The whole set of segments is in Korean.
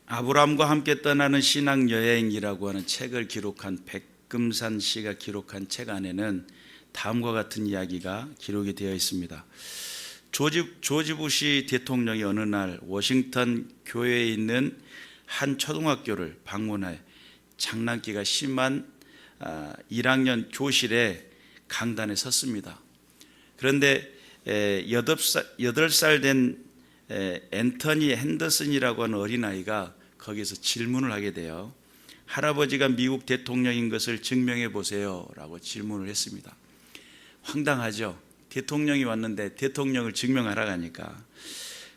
아브라함과 함께 떠나는 신앙여행이라고 하는 책을 기록한 백금산 씨가 기록한 책 안에는 다음과 같은 이야기가 기록이 되어 있습니다. 조지 부시 대통령이 어느 날 워싱턴 교회에 있는 한 초등학교를 방문해 장난기가 심한 1학년 교실에 강단에 섰습니다. 그런데 8살 된 앤터니 핸더슨이라고 하는 어린아이가 거기서 질문을 하게 돼요. 할아버지가 미국 대통령인 것을 증명해 보세요 라고 질문을 했습니다. 황당하죠. 대통령이 왔는데 대통령을 증명하라고 하니까.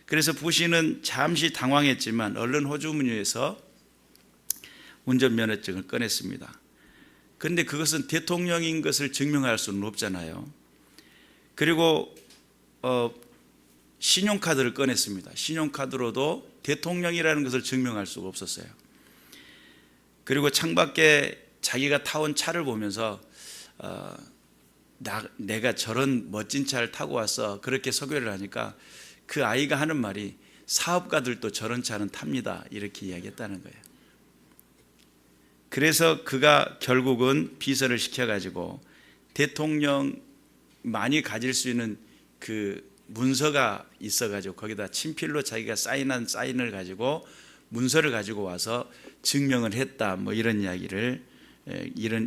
그래서 부시는 잠시 당황했지만 얼른 호주머니에서 운전면허증을 꺼냈습니다. 그런데 그것은 대통령인 것을 증명할 수는 없잖아요. 그리고 신용카드를 꺼냈습니다. 신용카드로도 대통령이라는 것을 증명할 수가 없었어요. 그리고 창밖에 자기가 타온 차를 보면서 내가 저런 멋진 차를 타고 와서 그렇게 소개를 하니까 그 아이가 하는 말이 사업가들도 저런 차는 탑니다 이렇게 이야기했다는 거예요. 그래서 그가 결국은 비서를 시켜가지고 대통령 많이 가질 수 있는 그 문서가 있어가지고 거기다 친필로 자기가 사인한 사인을 가지고 문서를 가지고 와서 증명을 했다 뭐 이런 이야기를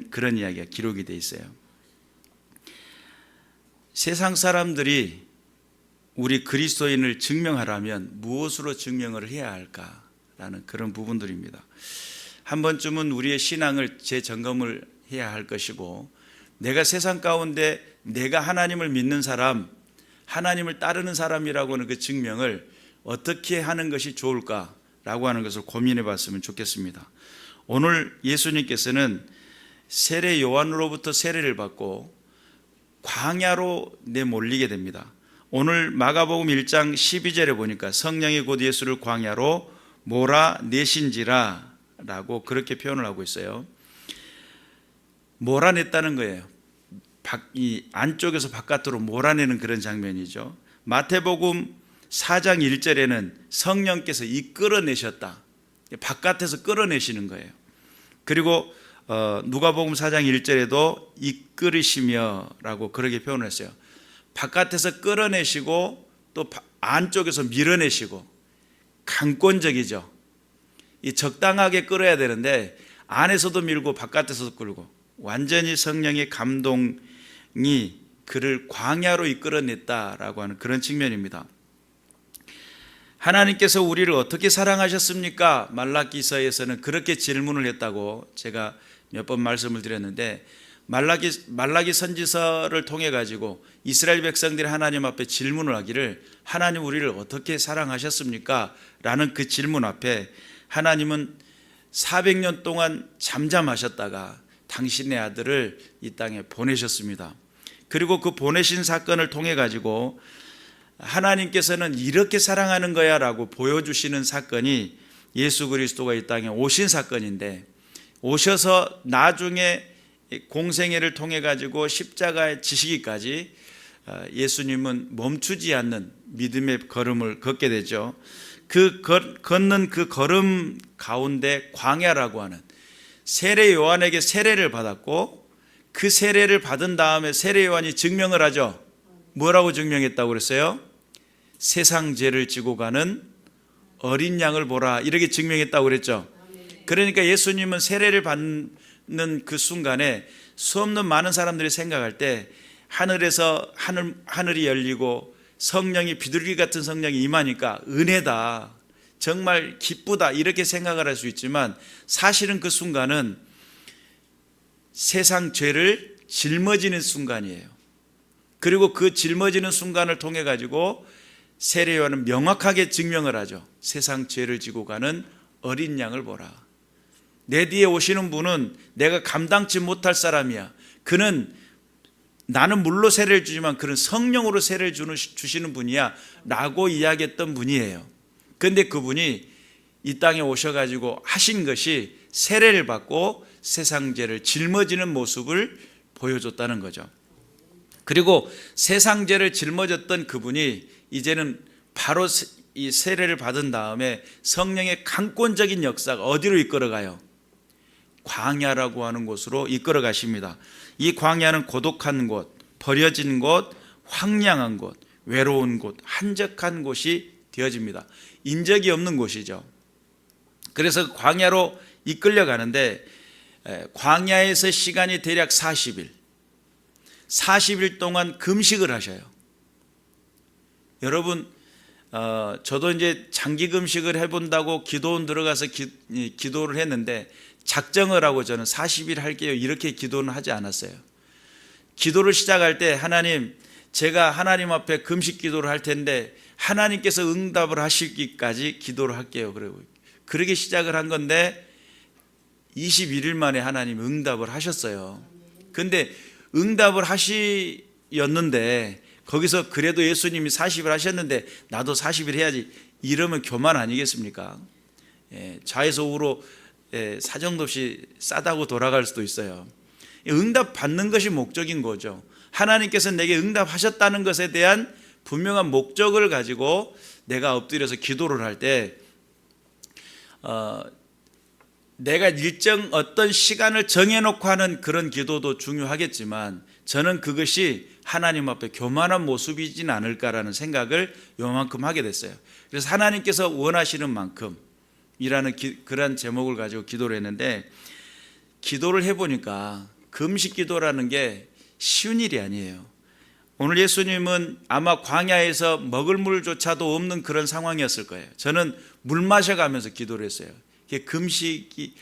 그런 이야기가 기록이 돼 있어요. 세상 사람들이 우리 그리스도인을 증명하려면 무엇으로 증명을 해야 할까라는 그런 부분들입니다. 한 번쯤은 우리의 신앙을 재점검을 해야 할 것이고, 내가 세상 가운데 내가 하나님을 믿는 사람, 하나님을 따르는 사람이라고 하는 그 증명을 어떻게 하는 것이 좋을까라고 하는 것을 고민해 봤으면 좋겠습니다. 오늘 예수님께서는 세례 요한으로부터 세례를 받고 광야로 내몰리게 됩니다. 오늘 마가복음 1장 12절에 보니까 성령이 곧 예수를 광야로 몰아내신지라 라고 그렇게 표현을 하고 있어요. 몰아냈다는 거예요. 이 안쪽에서 바깥으로 몰아내는 그런 장면이죠. 마태복음 4장 1절에는 성령께서 이끌어내셨다. 바깥에서 끌어내시는 거예요. 그리고 누가복음 4장 1절에도 이끌으시며 라고 그렇게 표현을 했어요. 바깥에서 끌어내시고 또 안쪽에서 밀어내시고 강권적이죠. 이 적당하게 끌어야 되는데 안에서도 밀고 바깥에서도 끌고 완전히 성령의 감동이 그를 광야로 이끌어냈다라고 하는 그런 측면입니다. 하나님께서 우리를 어떻게 사랑하셨습니까? 말라기서에서는 그렇게 질문을 했다고 제가 몇 번 말씀을 드렸는데, 말라기 선지서를 통해 가지고 이스라엘 백성들이 하나님 앞에 질문을 하기를 하나님 우리를 어떻게 사랑하셨습니까? 라는 그 질문 앞에 하나님은 400년 동안 잠잠하셨다가 당신의 아들을 이 땅에 보내셨습니다. 그리고 그 보내신 사건을 통해 가지고 하나님께서는 이렇게 사랑하는 거야 라고 보여주시는 사건이 예수 그리스도가 이 땅에 오신 사건인데, 오셔서 나중에 공생애를 통해 가지고 십자가에 지시기까지 예수님은 멈추지 않는 믿음의 걸음을 걷게 되죠. 걷는 그 걸음 가운데 광야라고 하는, 세례 요한에게 세례를 받았고 그 세례를 받은 다음에 세례 요한이 증명을 하죠. 뭐라고 증명했다고 그랬어요? 세상 죄를 지고 가는 어린 양을 보라 이렇게 증명했다고 그랬죠. 그러니까 예수님은 세례를 받는 그 순간에 수없는 많은 사람들이 생각할 때 하늘에서 하늘이 열리고 성령이 비둘기 같은 성령이 임하니까 은혜다, 정말 기쁘다 이렇게 생각을 할 수 있지만 사실은 그 순간은 세상 죄를 짊어지는 순간이에요. 그리고 그 짊어지는 순간을 통해 가지고 세례 요한은 명확하게 증명을 하죠. 세상 죄를 지고 가는 어린 양을 보라. 내 뒤에 오시는 분은 내가 감당치 못할 사람이야. 그는 나는 물로 세례를 주지만 그는 성령으로 세례를 주시는 분이야 라고 이야기했던 분이에요. 그런데 그분이 이 땅에 오셔가지고 하신 것이 세례를 받고 세상 죄를 짊어지는 모습을 보여줬다는 거죠. 그리고 세상 죄를 짊어졌던 그분이 이제는 바로 이 세례를 받은 다음에 성령의 강권적인 역사가 어디로 이끌어가요? 광야라고 하는 곳으로 이끌어 가십니다. 이 광야는 고독한 곳, 버려진 곳, 황량한 곳, 외로운 곳, 한적한 곳이 되어집니다. 인적이 없는 곳이죠. 그래서 광야로 이끌려 가는데 광야에서 시간이 대략 40일 동안 금식을 하셔요. 여러분, 저도 이제 장기 금식을 해본다고 기도원 들어가서 기도를 했는데 작정을 하고 저는 40일 할게요 이렇게 기도는 하지 않았어요. 기도를 시작할 때 하나님, 제가 하나님 앞에 금식 기도를 할 텐데 하나님께서 응답을 하시기까지 기도를 할게요. 그렇게 시작을 한 건데 21일 만에 하나님 응답을 하셨어요. 근데 응답을 하시었는데 거기서 그래도 예수님이 40일 하셨는데 나도 40일 해야지 이러면 교만 아니겠습니까? 좌에서 우로 사정도 없이 싸다고 돌아갈 수도 있어요. 응답 받는 것이 목적인 거죠. 하나님께서 내게 응답하셨다는 것에 대한 분명한 목적을 가지고 내가 엎드려서 기도를 할 때 내가 일정 어떤 시간을 정해놓고 하는 그런 기도도 중요하겠지만 저는 그것이 하나님 앞에 교만한 모습이진 않을까라는 생각을 요만큼 하게 됐어요. 그래서 하나님께서 원하시는 만큼이라는 그런 제목을 가지고 기도를 했는데 기도를 해보니까 금식 기도라는 게 쉬운 일이 아니에요. 오늘 예수님은 아마 광야에서 먹을 물조차도 없는 그런 상황이었을 거예요. 저는 물 마셔가면서 기도를 했어요. 이게 금식이,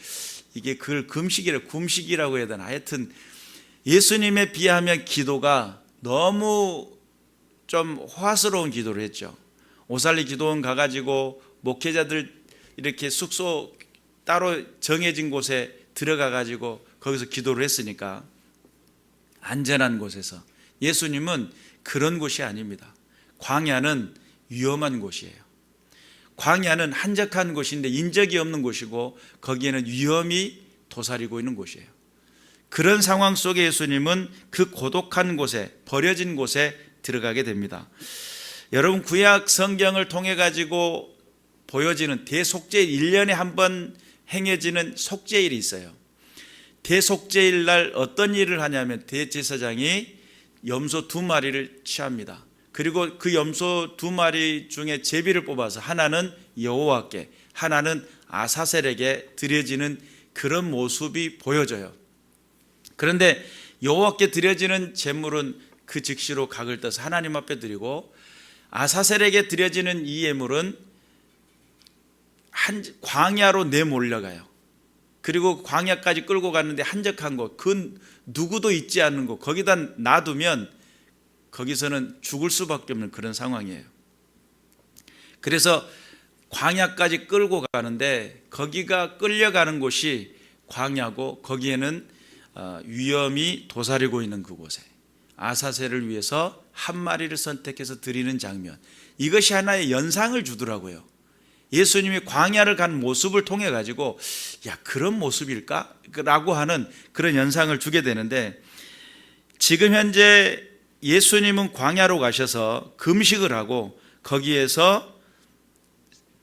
이게 그걸 금식이라고 해야 되나. 하여튼 예수님에 비하면 기도가 너무 좀 호화스러운 기도를 했죠. 오살리 기도원 가가지고 목회자들 이렇게 숙소 따로 정해진 곳에 들어가가지고 거기서 기도를 했으니까 안전한 곳에서. 예수님은 그런 곳이 아닙니다. 광야는 위험한 곳이에요. 광야는 한적한 곳인데 인적이 없는 곳이고 거기에는 위험이 도사리고 있는 곳이에요. 그런 상황 속에 예수님은 그 고독한 곳에, 버려진 곳에 들어가게 됩니다. 여러분, 구약 성경을 통해 가지고 보여지는 대속죄일, 1년에 한 번 행해지는 속죄일이 있어요. 대속죄일 날 어떤 일을 하냐면 대제사장이 염소 2마리를 취합니다. 그리고 그 염소 2마리 중에 제비를 뽑아서 하나는 여호와께, 하나는 아사셀에게 드려지는 그런 모습이 보여져요. 그런데 여호와께 드려지는 제물은 그 즉시로 각을 떠서 하나님 앞에 드리고 아사셀에게 드려지는 이 예물은 광야로 내몰려가요. 그리고 광야까지 끌고 갔는데 한적한 곳, 그 누구도 있지 않는 곳, 거기다 놔두면 거기서는 죽을 수밖에 없는 그런 상황이에요. 그래서 광야까지 끌고 가는데 거기가 끌려가는 곳이 광야고 거기에는 위험이 도사리고 있는 그곳에 아사셀을 위해서 한 마리를 선택해서 드리는 장면, 이것이 하나의 연상을 주더라고요. 예수님이 광야를 간 모습을 통해 가지고 야, 그런 모습일까? 라고 하는 그런 연상을 주게 되는데, 지금 현재 예수님은 광야로 가셔서 금식을 하고 거기에서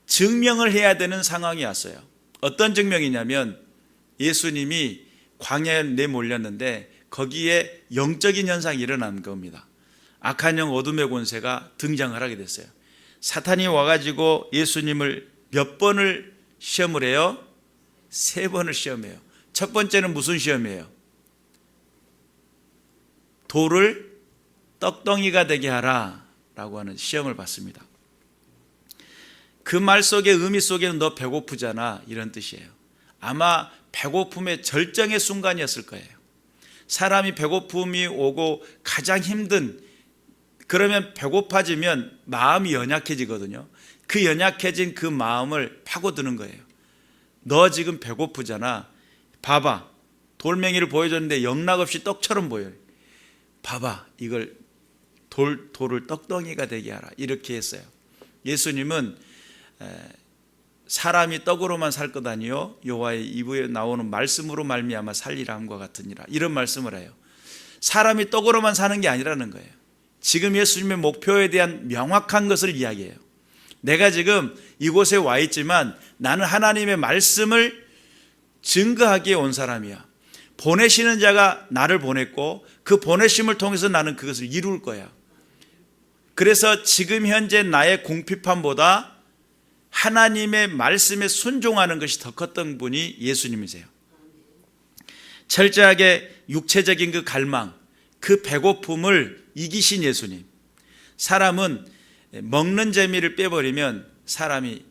증명을 해야 되는 상황이 왔어요. 어떤 증명이냐면 예수님이 광야에 내몰렸는데 거기에 영적인 현상이 일어난 겁니다. 악한 영, 어둠의 권세가 등장을 하게 됐어요. 사탄이 와가지고 예수님을 몇 번을 시험을 해요? 3번을 시험해요. 첫 번째는 무슨 시험이에요? 돌을 떡덩이가 되게 하라 라고 하는 시험을 받습니다. 그 말 속의 의미 속에는 너 배고프잖아 이런 뜻이에요. 아마 배고픔의 절정의 순간이었을 거예요. 사람이 배고픔이 오고 가장 힘든, 그러면 배고파지면 마음이 연약해지거든요. 그 연약해진 그 마음을 파고드는 거예요. 너 지금 배고프잖아. 봐봐. 돌멩이를 보여줬는데 영락없이 떡처럼 보여요. 봐봐. 이걸 돌을 떡덩이가 되게 하라. 이렇게 했어요. 예수님은 사람이 떡으로만 살 것 아니요 여호와의 입에 나오는 말씀으로 말미암아 살리라 함과 같으니라, 이런 말씀을 해요. 사람이 떡으로만 사는 게 아니라는 거예요. 지금 예수님의 목표에 대한 명확한 것을 이야기해요. 내가 지금 이곳에 와 있지만 나는 하나님의 말씀을 증거하기에 온 사람이야. 보내시는 자가 나를 보냈고 그 보내심을 통해서 나는 그것을 이룰 거야. 그래서 지금 현재 나의 궁핍함보다 하나님의 말씀에 순종하는 것이 더 컸던 분이 예수님이세요. 철저하게 육체적인 그 갈망, 그 배고픔을 이기신 예수님. 사람은 먹는 재미를 빼버리면 사람이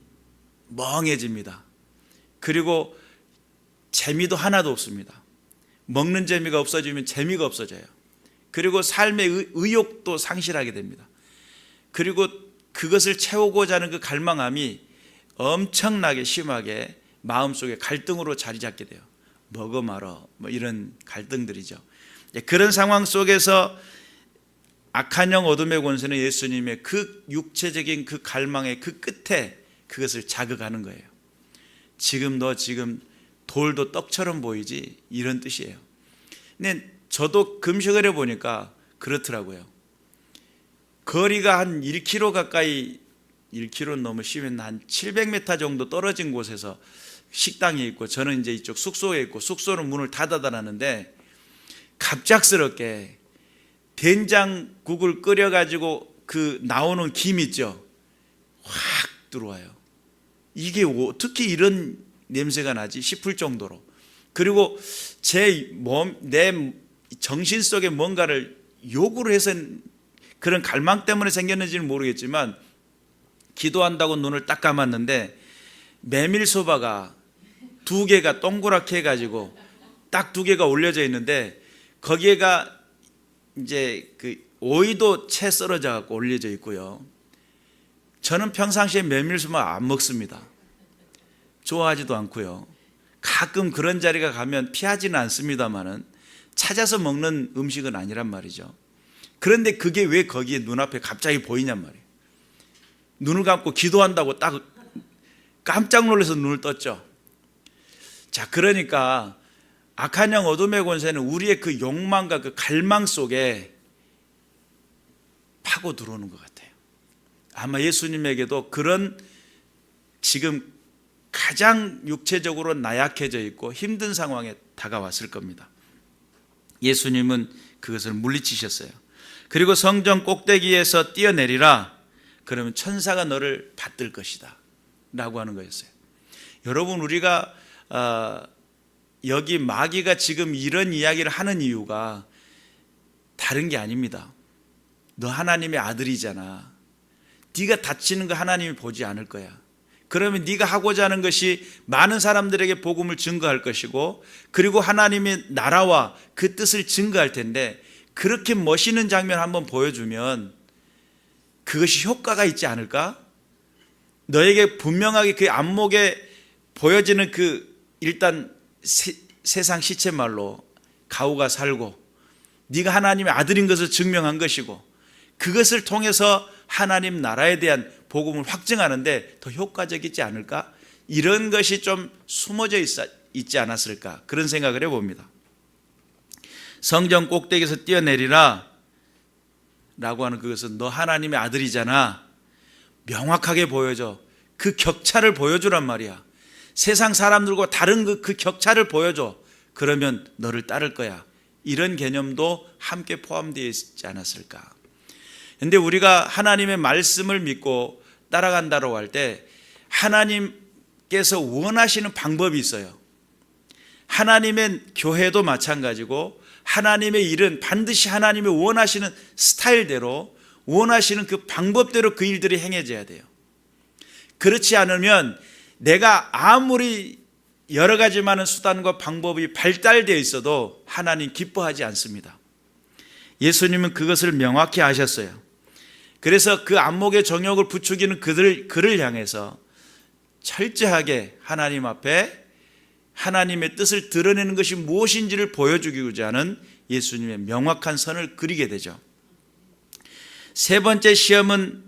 멍해집니다. 그리고 재미도 하나도 없습니다. 먹는 재미가 없어지면 재미가 없어져요. 그리고 삶의 의욕도 상실하게 됩니다. 그리고 그것을 채우고자 하는 그 갈망함이 엄청나게 심하게 마음속에 갈등으로 자리 잡게 돼요. 먹어 말어 뭐 이런 갈등들이죠. 그런 상황 속에서 악한 영 어둠의 권세는 예수님의 그 육체적인 그 갈망의 그 끝에 그것을 자극하는 거예요. 지금 너 지금 돌도 떡처럼 보이지? 이런 뜻이에요. 근데 저도 금식을 해보니까 그렇더라고요. 거리가 한 1km 가까이, 1km 너무 심했나, 한 700m 정도 떨어진 곳에서 식당이 있고 저는 이제 이쪽 숙소에 있고 숙소는 문을 닫아놨는데 갑작스럽게 된장국을 끓여가지고 그 나오는 김 있죠? 확 들어와요. 이게 어떻게 이런 냄새가 나지 싶을 정도로. 그리고 내 정신 속에 뭔가를 요구를 해서 그런 갈망 때문에 생겼는지는 모르겠지만 기도한다고 눈을 딱 감았는데 메밀소바가 2개가 동그랗게 해가지고 딱 2개가 올려져 있는데 거기에가 이제 그 오이도 채 썰어져 갖고 올려져 있고요. 저는 평상시에 메밀소바 안 먹습니다. 좋아하지도 않고요. 가끔 그런 자리가 가면 피하지는 않습니다만은 찾아서 먹는 음식은 아니란 말이죠. 그런데 그게 왜 거기에 눈앞에 갑자기 보이냔 말이에요. 눈을 감고 기도한다고 딱 깜짝 놀라서 눈을 떴죠. 자, 그러니까 악한 영 어둠의 권세는 우리의 그 욕망과 그 갈망 속에 파고 들어오는 것 같아요. 아마 예수님에게도 그런 지금 가장 육체적으로 나약해져 있고 힘든 상황에 다가왔을 겁니다. 예수님은 그것을 물리치셨어요. 그리고 성전 꼭대기에서 뛰어내리라. 그러면 천사가 너를 받들 것이다 라고 하는 거였어요. 여러분, 우리가 여기 마귀가 지금 이런 이야기를 하는 이유가 다른 게 아닙니다. 너 하나님의 아들이잖아. 네가 다치는 거 하나님이 보지 않을 거야. 그러면 네가 하고자 하는 것이 많은 사람들에게 복음을 증거할 것이고 그리고 하나님의 나라와 그 뜻을 증거할 텐데 그렇게 멋있는 장면 한번 보여주면 그것이 효과가 있지 않을까? 너에게 분명하게 그 안목에 보여지는 그 일단 세상 시쳇말로 가오가 살고 네가 하나님의 아들인 것을 증명한 것이고 그것을 통해서 하나님 나라에 대한 복음을 확증하는데 더 효과적이지 않을까? 이런 것이 좀 숨어져 있지 않았을까? 그런 생각을 해봅니다. 성전 꼭대기에서 뛰어내리라 라고 하는 그것은 너 하나님의 아들이잖아. 명확하게 보여줘. 그 격차를 보여주란 말이야. 세상 사람들과 다른 그 격차를 보여줘. 그러면 너를 따를 거야. 이런 개념도 함께 포함되어 있지 않았을까? 그런데 우리가 하나님의 말씀을 믿고 따라간다고 할 때 하나님께서 원하시는 방법이 있어요. 하나님의 교회도 마찬가지고 하나님의 일은 반드시 하나님이 원하시는 스타일대로 원하시는 그 방법대로 그 일들이 행해져야 돼요. 그렇지 않으면 내가 아무리 여러 가지 많은 수단과 방법이 발달되어 있어도 하나님 기뻐하지 않습니다. 예수님은 그것을 명확히 아셨어요. 그래서 그 안목의 정욕을 부추기는 그를 향해서 철저하게 하나님 앞에 하나님의 뜻을 드러내는 것이 무엇인지를 보여주고자 하는 예수님의 명확한 선을 그리게 되죠. 세 번째 시험은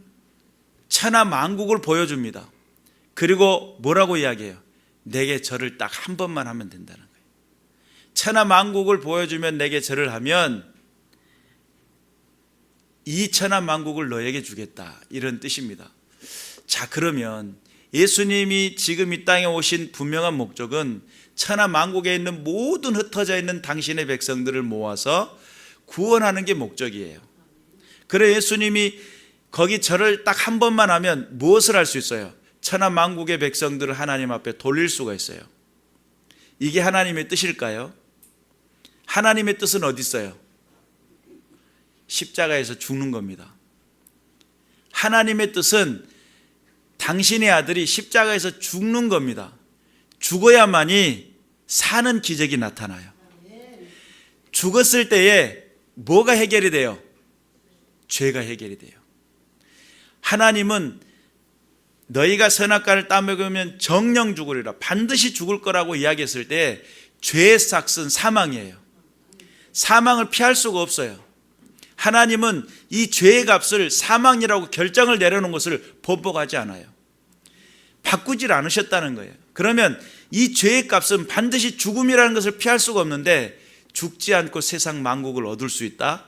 천하 만국을 보여줍니다. 그리고 뭐라고 이야기해요? 내게 절을 딱 한 번만 하면 된다는 거예요. 천하 만국을 보여주면 내게 절을 하면 이 천하 만국을 너에게 주겠다, 이런 뜻입니다. 자, 그러면 예수님이 지금 이 땅에 오신 분명한 목적은 천하 만국에 있는 모든 흩어져 있는 당신의 백성들을 모아서 구원하는 게 목적이에요. 그래 예수님이 거기 절을 딱 한 번만 하면 무엇을 할 수 있어요? 천하 만국의 백성들을 하나님 앞에 돌릴 수가 있어요. 이게 하나님의 뜻일까요? 하나님의 뜻은 어디 있어요? 십자가에서 죽는 겁니다. 하나님의 뜻은 당신의 아들이 십자가에서 죽는 겁니다. 죽어야만이 사는 기적이 나타나요. 죽었을 때에 뭐가 해결이 돼요? 죄가 해결이 돼요. 하나님은 너희가 선악과를 따먹으면 정령 죽으리라, 반드시 죽을 거라고 이야기했을 때 죄의 삭은 사망이에요. 사망을 피할 수가 없어요. 하나님은 이 죄의 값을 사망이라고 결정을 내려놓은 것을 번복하지 않아요. 바꾸질 않으셨다는 거예요. 그러면 이 죄의 값은 반드시 죽음이라는 것을 피할 수가 없는데 죽지 않고 세상 만국을 얻을 수 있다?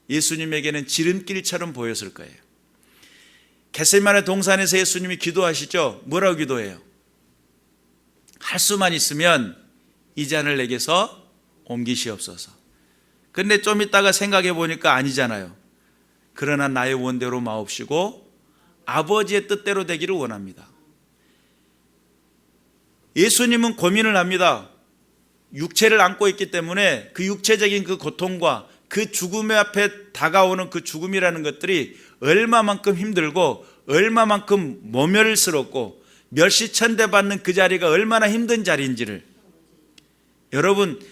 예수님에게는 지름길처럼 보였을 거예요. 겟세마네 동산에서 예수님이 기도하시죠? 뭐라고 기도해요? 할 수만 있으면 이 잔을 내게서 옮기시옵소서. 근데 좀 있다가 생각해 보니까 아니잖아요. 그러나 나의 원대로 마옵시고 아버지의 뜻대로 되기를 원합니다. 예수님은 고민을 합니다. 육체를 안고 있기 때문에 그 육체적인 그 고통과 그 죽음의 앞에 다가오는 그 죽음이라는 것들이 얼마만큼 힘들고 얼마만큼 모멸스럽고 멸시천대받는 그 자리가 얼마나 힘든 자리인지를, 여러분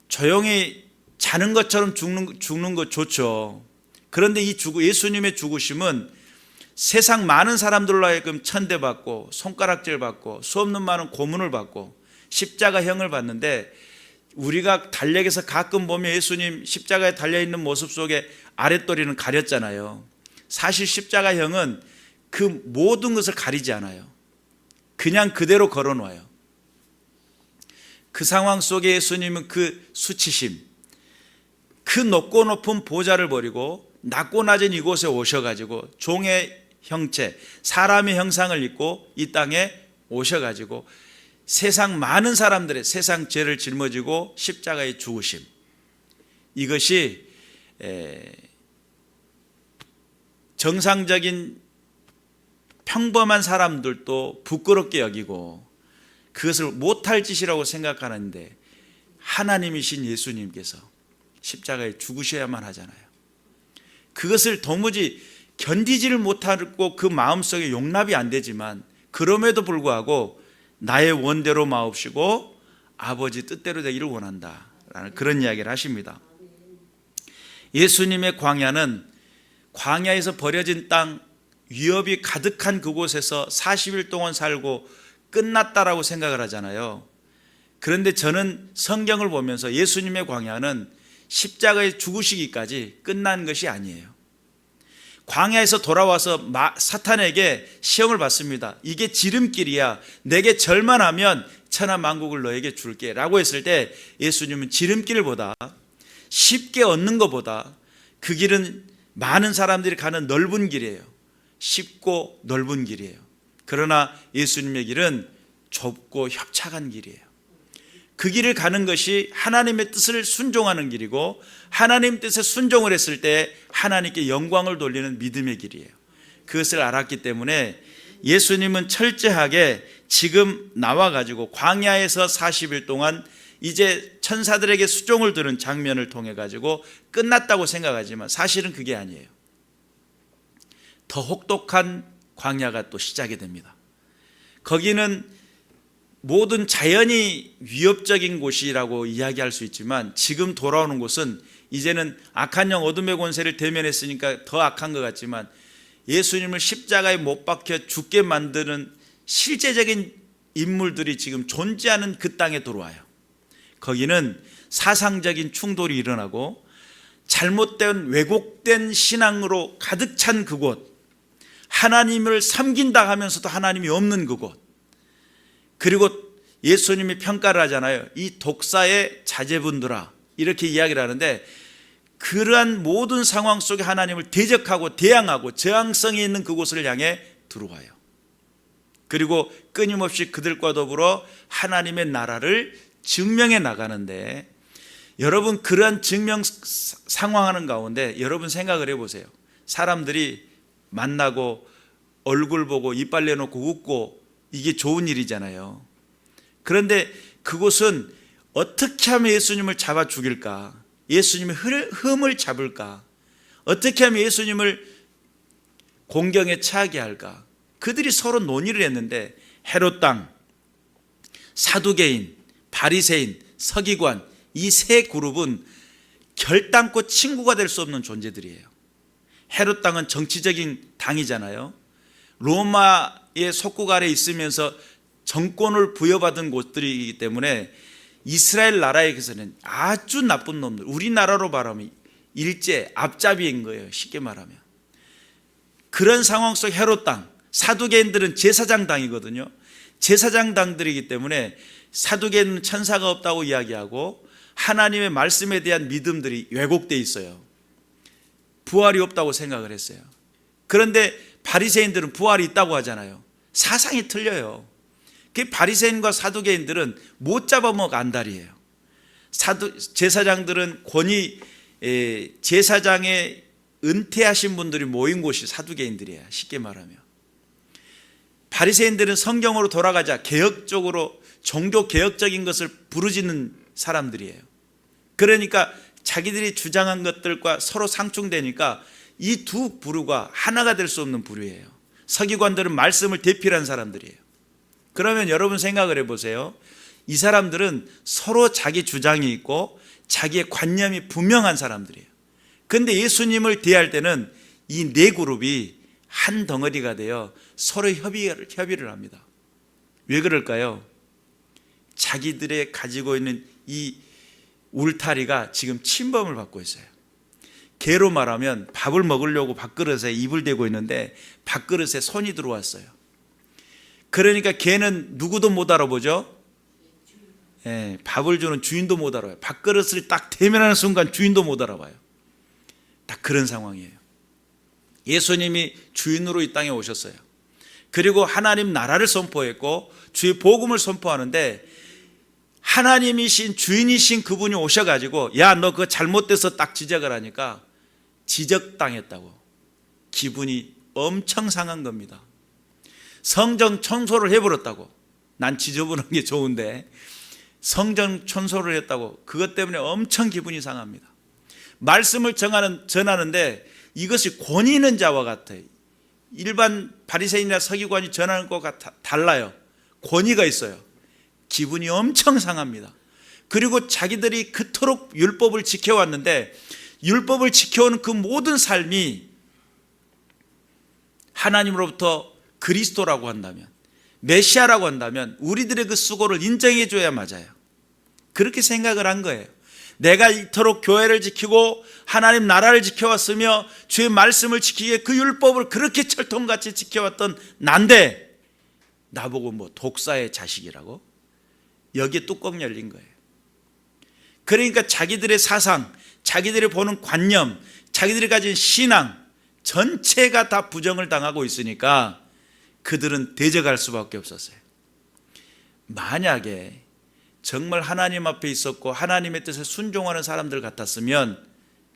조용히 자는 것처럼 죽는 거 좋죠. 그런데 이 예수님의 죽으심은 세상 많은 사람들로 하여금 천대받고 손가락질 받고 수없는 많은 고문을 받고 십자가형을 받는데, 우리가 달력에서 가끔 보면 예수님 십자가에 달려있는 모습 속에 아랫도리는 가렸잖아요. 사실 십자가형은 그 모든 것을 가리지 않아요. 그냥 그대로 걸어놓아요. 그 상황 속에 예수님은 그 수치심, 그 높고 높은 보좌를 버리고 낮고 낮은 이곳에 오셔가지고 종의 형체, 사람의 형상을 입고 이 땅에 오셔가지고 세상 많은 사람들의 세상 죄를 짊어지고 십자가에 죽으심, 이것이 정상적인 평범한 사람들도 부끄럽게 여기고 그것을 못할 짓이라고 생각하는데, 하나님이신 예수님께서 십자가에 죽으셔야만 하잖아요. 그것을 도무지 견디지를 못하고 그 마음속에 용납이 안 되지만, 그럼에도 불구하고 나의 원대로 마옵시고 아버지 뜻대로 되기를 원한다 라는 그런 이야기를 하십니다. 예수님의 광야는 광야에서 버려진 땅, 위협이 가득한 그곳에서 40일 동안 살고 끝났다라고 생각을 하잖아요. 그런데 저는 성경을 보면서 예수님의 광야는 십자가에 죽으시기까지 끝난 것이 아니에요. 광야에서 돌아와서 사탄에게 시험을 받습니다. 이게 지름길이야, 내게 절만 하면 천하 만국을 너에게 줄게 라고 했을 때, 예수님은 지름길보다 쉽게 얻는 것보다 그 길은 많은 사람들이 가는 넓은 길이에요. 쉽고 넓은 길이에요. 그러나 예수님의 길은 좁고 협착한 길이에요. 그 길을 가는 것이 하나님의 뜻을 순종하는 길이고, 하나님 뜻에 순종을 했을 때 하나님께 영광을 돌리는 믿음의 길이에요. 그것을 알았기 때문에 예수님은 철저하게 지금 나와가지고 광야에서 40일 동안 이제 천사들에게 수종을 들은 장면을 통해 가지고 끝났다고 생각하지만 사실은 그게 아니에요. 더 혹독한 광야가 또 시작이 됩니다. 거기는 모든 자연이 위협적인 곳이라고 이야기할 수 있지만, 지금 돌아오는 곳은 이제는 악한 영 어둠의 권세를 대면했으니까 더 악한 것 같지만, 예수님을 십자가에 못 박혀 죽게 만드는 실제적인 인물들이 지금 존재하는 그 땅에 들어와요. 거기는 사상적인 충돌이 일어나고 잘못된 왜곡된 신앙으로 가득 찬 그곳, 하나님을 섬긴다 하면서도 하나님이 없는 그곳, 그리고 예수님이 평가를 하잖아요. 이 독사의 자제분들아, 이렇게 이야기를 하는데, 그러한 모든 상황 속에 하나님을 대적하고 대항하고 저항성이 있는 그곳을 향해 들어와요. 그리고 끊임없이 그들과 더불어 하나님의 나라를 증명해 나가는데, 여러분 그러한 증명 상황하는 가운데 여러분 생각을 해보세요. 사람들이 만나고 얼굴 보고 이빨 내놓고 웃고 이게 좋은 일이잖아요. 그런데 그곳은 어떻게 하면 예수님을 잡아 죽일까? 예수님의 흠을 잡을까? 어떻게 하면 예수님을 공경에 처하게 할까? 그들이 서로 논의를 했는데 헤롯 왕, 사두개인, 바리새인, 서기관, 이 세 그룹은 결단코 친구가 될 수 없는 존재들이에요. 헤롯 왕은 정치적인 당이잖아요. 로마의 속국 아래 있으면서 정권을 부여받은 곳들이기 때문에 이스라엘 나라에서는 아주 나쁜 놈들, 우리나라로 말하면 일제 앞잡이인 거예요. 쉽게 말하면. 그런 상황 속 헤롯 당, 사두개인들은 제사장 당이거든요. 제사장 당들이기 때문에 사두개인은 천사가 없다고 이야기하고 하나님의 말씀에 대한 믿음들이 왜곡되어 있어요. 부활이 없다고 생각을 했어요. 그런데 바리새인들은 부활이 있다고 하잖아요. 사상이 틀려요. 그 바리새인과 사두개인들은 못 잡아먹 안달이에요. 제사장들은 제사장에 은퇴하신 분들이 모인 곳이 사두개인들이에요. 쉽게 말하면. 바리새인들은 성경으로 돌아가자 개혁적으로 종교 개혁적인 것을 부르짖는 사람들이에요. 그러니까 자기들이 주장한 것들과 서로 상충되니까 이 두 부류가 하나가 될 수 없는 부류예요. 서기관들은 말씀을 대필한 사람들이에요. 그러면 여러분 생각을 해보세요. 이 사람들은 서로 자기 주장이 있고 자기의 관념이 분명한 사람들이에요. 그런데 예수님을 대할 때는 이 네 그룹이 한 덩어리가 되어 서로 협의를 합니다. 왜 그럴까요? 자기들의 가지고 있는 이 울타리가 지금 침범을 받고 있어요. 개로 말하면 밥을 먹으려고 밥그릇에 입을 대고 있는데 밥그릇에 손이 들어왔어요. 그러니까 개는 누구도 못 알아보죠. 밥을 주는 주인도 못 알아봐요. 밥그릇을 딱 대면하는 순간 주인도 못 알아봐요. 딱 그런 상황이에요. 예수님이 주인으로 이 땅에 오셨어요. 그리고 하나님 나라를 선포했고 주의 복음을 선포하는데 하나님이신 주인이신 그분이 오셔가지고 야, 너 그거 잘못돼서 딱 지적을 하니까 지적당했다고 기분이 엄청 상한 겁니다. 성전 청소를 해버렸다고. 난 지저분한 게 좋은데 성전 청소를 했다고. 그것 때문에 엄청 기분이 상합니다. 말씀을 전하는데 이것이 권위 있는 자와 같아요. 일반 바리새인이나 서기관이 전하는 것과 달라요. 권위가 있어요. 기분이 엄청 상합니다. 그리고 자기들이 그토록 율법을 지켜왔는데 율법을 지켜오는 그 모든 삶이 하나님으로부터 그리스도라고 한다면, 메시아라고 한다면 우리들의 그 수고를 인정해 줘야 맞아요. 그렇게 생각을 한 거예요. 내가 이토록 교회를 지키고 하나님 나라를 지켜왔으며 주의 말씀을 지키기 위해 그 율법을 그렇게 철통같이 지켜왔던 난데 나보고 뭐 독사의 자식이라고? 여기에 뚜껑 열린 거예요. 그러니까 자기들의 사상, 자기들이 보는 관념, 자기들이 가진 신앙 전체가 다 부정을 당하고 있으니까 그들은 대적할 수밖에 없었어요. 만약에 정말 하나님 앞에 있었고 하나님의 뜻에 순종하는 사람들 같았으면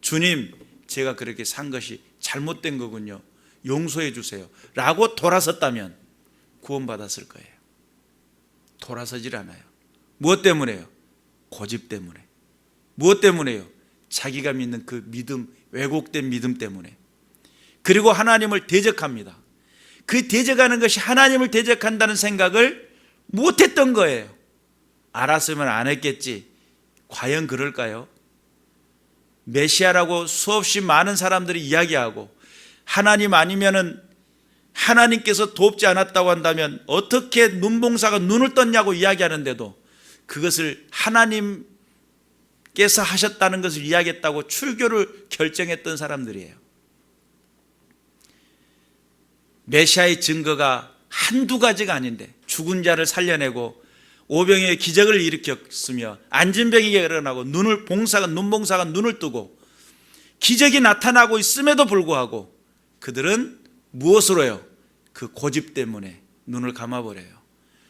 주님, 제가 그렇게 산 것이 잘못된 거군요. 용서해 주세요. 라고 돌아섰다면 구원받았을 거예요. 돌아서질 않아요. 무엇 때문에요? 고집 때문에. 무엇 때문에요? 자기가 믿는 그 믿음, 왜곡된 믿음 때문에. 그리고 하나님을 대적합니다. 그 대적하는 것이 하나님을 대적한다는 생각을 못했던 거예요. 알았으면 안 했겠지. 과연 그럴까요? 메시아라고 수없이 많은 사람들이 이야기하고 하나님 아니면은 하나님께서 돕지 않았다고 한다면 어떻게 눈봉사가 눈을 떴냐고 이야기하는데도 그것을 하나님께서 하셨다는 것을 이야기했다고 출교를 결정했던 사람들이에요. 메시아의 증거가 한두 가지가 아닌데 죽은 자를 살려내고 오병이의 기적을 일으켰으며 앉은 병이 일어나고 눈봉사가 눈을 뜨고 기적이 나타나고 있음에도 불구하고 그들은 무엇으로요? 그 고집 때문에 눈을 감아버려요.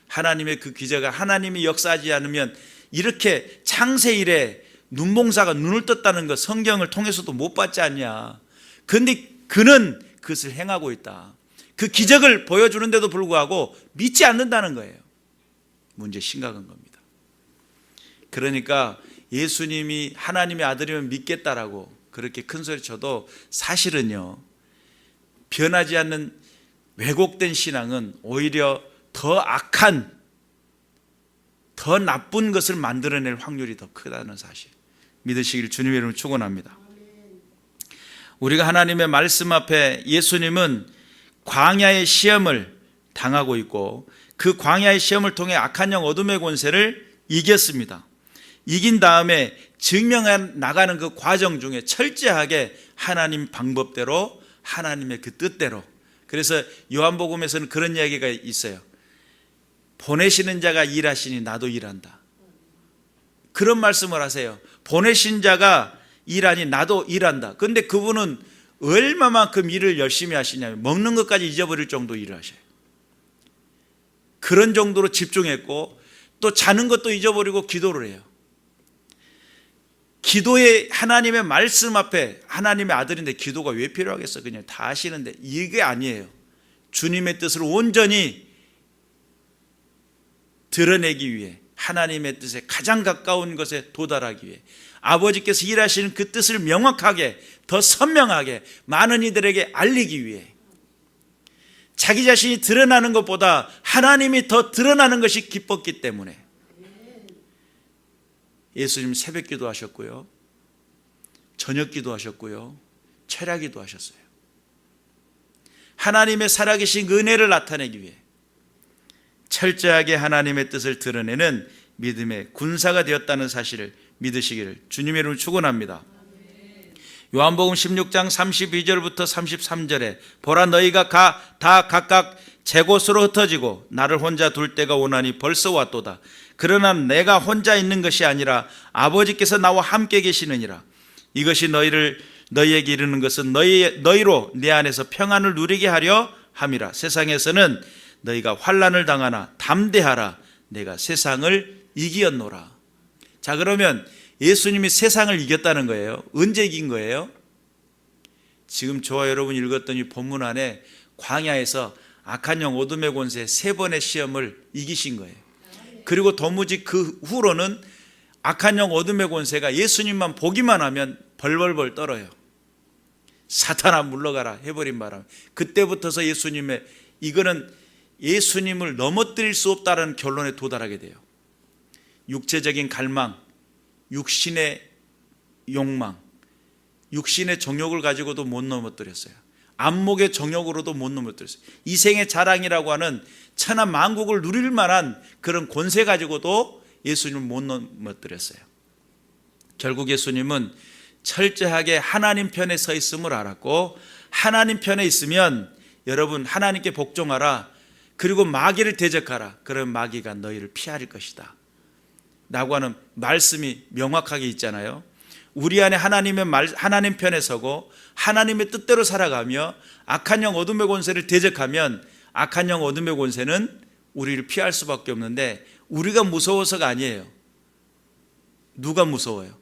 하나님의 그 기적을 하나님이 역사하지 않으면 이렇게 창세 이래 눈봉사가 눈을 떴다는 것 성경을 통해서도 못 봤지 않냐. 그런데 그는 그것을 행하고 있다. 그 기적을 보여주는데도 불구하고 믿지 않는다는 거예요. 문제 심각한 겁니다. 그러니까 예수님이 하나님의 아들이면 믿겠다라고 그렇게 큰 소리 쳐도 사실은요, 변하지 않는 왜곡된 신앙은 오히려 더 악한, 더 나쁜 것을 만들어낼 확률이 더 크다는 사실 믿으시길 주님의 이름으로 축원합니다. 우리가 하나님의 말씀 앞에 예수님은 광야의 시험을 당하고 있고 그 광야의 시험을 통해 악한 영 어둠의 권세를 이겼습니다. 이긴 다음에 증명해 나가는 그 과정 중에 철저하게 하나님 방법대로 하나님의 그 뜻대로, 그래서 요한복음에서는 그런 이야기가 있어요. 보내시는 자가 일하시니 나도 일한다. 그런 말씀을 하세요. 보내신 자가 일하니 나도 일한다. 그런데 그분은 얼마만큼 일을 열심히 하시냐면 먹는 것까지 잊어버릴 정도 일을 하셔요. 그런 정도로 집중했고 또 자는 것도 잊어버리고 기도를 해요. 기도에 하나님의 말씀 앞에, 하나님의 아들인데 기도가 왜 필요하겠어? 그냥 다 하시는데 이게 아니에요. 주님의 뜻을 온전히 드러내기 위해, 하나님의 뜻에 가장 가까운 것에 도달하기 위해, 아버지께서 일하시는 그 뜻을 명확하게, 더 선명하게 많은 이들에게 알리기 위해, 자기 자신이 드러나는 것보다 하나님이 더 드러나는 것이 기뻤기 때문에 예수님 새벽 기도하셨고요, 저녁 기도하셨고요, 철야 기도하셨어요. 하나님의 살아계신 은혜를 나타내기 위해 철저하게 하나님의 뜻을 드러내는 믿음의 군사가 되었다는 사실을 믿으시기를 주님의 이름으로 축원합니다. 요한복음 16장 32절부터 33절에 보라 너희가 다 각각 제 곳으로 흩어지고 나를 혼자 둘 때가 오나니 벌써 왔도다. 그러나 내가 혼자 있는 것이 아니라 아버지께서 나와 함께 계시느니라. 이것이 너희에게 이르는 것은 너희로 내 안에서 평안을 누리게 하려 함이라. 세상에서는 너희가 환난을 당하나 담대하라. 내가 세상을 이기었노라. 자, 그러면 예수님이 세상을 이겼다는 거예요. 언제 이긴 거예요? 지금 저와 여러분이 읽었던 이 본문 안에 광야에서 악한 영 어둠의 권세 3번의 시험을 이기신 거예요. 그리고 도무지 그 후로는 악한 영 어둠의 권세가 예수님만 보기만 하면 벌벌벌 떨어요. 사탄아 물러가라 해버린 바람에 그때부터서 예수님의, 이거는 예수님을 넘어뜨릴 수 없다는 결론에 도달하게 돼요. 육체적인 갈망, 육신의 욕망, 육신의 정욕을 가지고도 못 넘어뜨렸어요. 안목의 정욕으로도 못 넘어뜨렸어요. 이생의 자랑이라고 하는 천하 만국을 누릴 만한 그런 권세 가지고도 예수님을 못 넘어뜨렸어요. 결국 예수님은 철저하게 하나님 편에 서 있음을 알았고, 하나님 편에 있으면 여러분 하나님께 복종하라, 그리고 마귀를 대적하라, 그런 마귀가 너희를 피할 것이다 라고 하는 말씀이 명확하게 있잖아요. 우리 안에 하나님 편에 서고 하나님의 뜻대로 살아가며 악한 영 어둠의 권세를 대적하면 악한 영 어둠의 권세는 우리를 피할 수밖에 없는데, 우리가 무서워서가 아니에요. 누가 무서워요?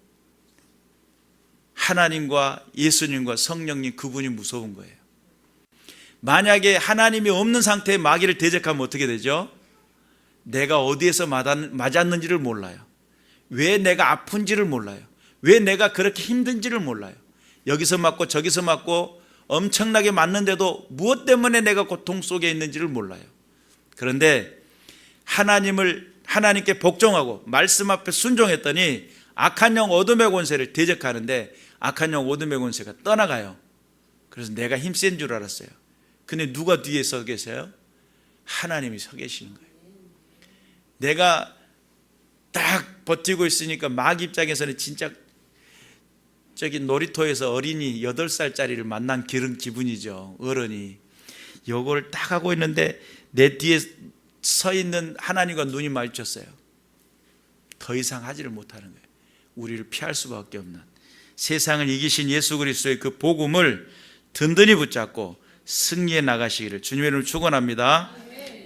하나님과 예수님과 성령님, 그분이 무서운 거예요. 만약에 하나님이 없는 상태의 마귀를 대적하면 어떻게 되죠? 내가 어디에서 맞았는지를 몰라요. 왜 내가 아픈지를 몰라요. 왜 내가 그렇게 힘든지를 몰라요. 여기서 맞고 저기서 맞고 엄청나게 맞는데도 무엇 때문에 내가 고통 속에 있는지를 몰라요. 그런데 하나님께 복종하고 말씀 앞에 순종했더니 악한 영 어둠의 권세를 대적하는데 악한 영 어둠의 권세가 떠나가요. 그래서 내가 힘센 줄 알았어요. 근데 누가 뒤에 서 계세요? 하나님이 서 계시는 거예요. 내가 딱 버티고 있으니까 마귀 입장에서는 진짜 저기 놀이터에서 어린이 8살짜리를 만난 그런 기분이죠. 어른이 요걸 딱 하고 있는데 내 뒤에 서 있는 하나님과 눈이 마주쳤어요. 더 이상 하지를 못하는 거예요. 우리를 피할 수밖에 없는 세상을 이기신 예수 그리스도의 그 복음을 든든히 붙잡고 승리해 나가시기를 주님의 이름으로 축원합니다.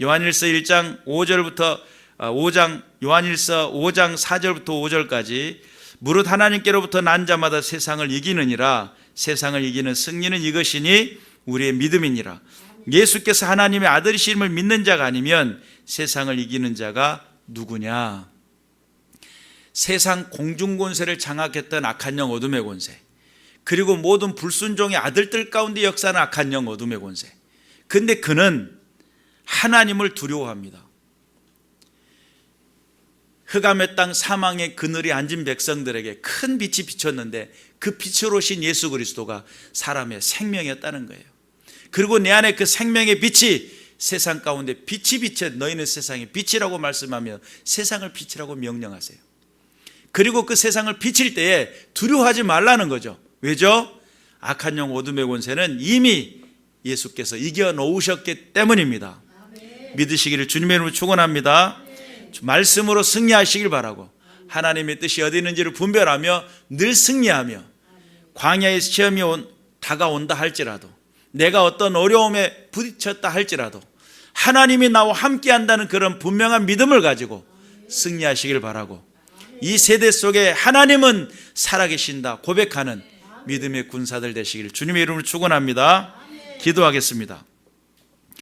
요한일서 1장 5절부터 5장 요한일서 5장 4절부터 5절까지 무릇 하나님께로부터 난 자마다 세상을 이기느니라. 세상을 이기는 승리는 이것이니 우리의 믿음이니라. 예수께서 하나님의 아들이심을 믿는 자가 아니면 세상을 이기는 자가 누구냐? 세상 공중권세를 장악했던 악한 영 어둠의 권세, 그리고 모든 불순종의 아들들 가운데 역사하는 악한 영 어둠의 권세. 근데 그는 하나님을 두려워합니다. 흑암의 땅 사망의 그늘이 앉은 백성들에게 큰 빛이 비쳤는데 그 빛으로 오신 예수 그리스도가 사람의 생명이었다는 거예요. 그리고 내 안에 그 생명의 빛이 세상 가운데 빛이 비쳐 너희는 세상의 빛이라고 말씀하며 세상을 빛이라고 명령하세요. 그리고 그 세상을 비칠 때에 두려워하지 말라는 거죠. 왜죠? 악한 영 어둠의 권세는 이미 예수께서 이겨놓으셨기 때문입니다. 믿으시기를 주님의 이름으로 축원합니다. 말씀으로 승리하시길 바라고 하나님의 뜻이 어디 있는지를 분별하며 늘 승리하며 광야의 시험이 다가온다 할지라도 내가 어떤 어려움에 부딪혔다 할지라도 하나님이 나와 함께 한다는 그런 분명한 믿음을 가지고 승리하시길 바라고 이 세대 속에 하나님은 살아계신다 고백하는 믿음의 군사들 되시기를 주님의 이름으로 축원합니다. 기도하겠습니다.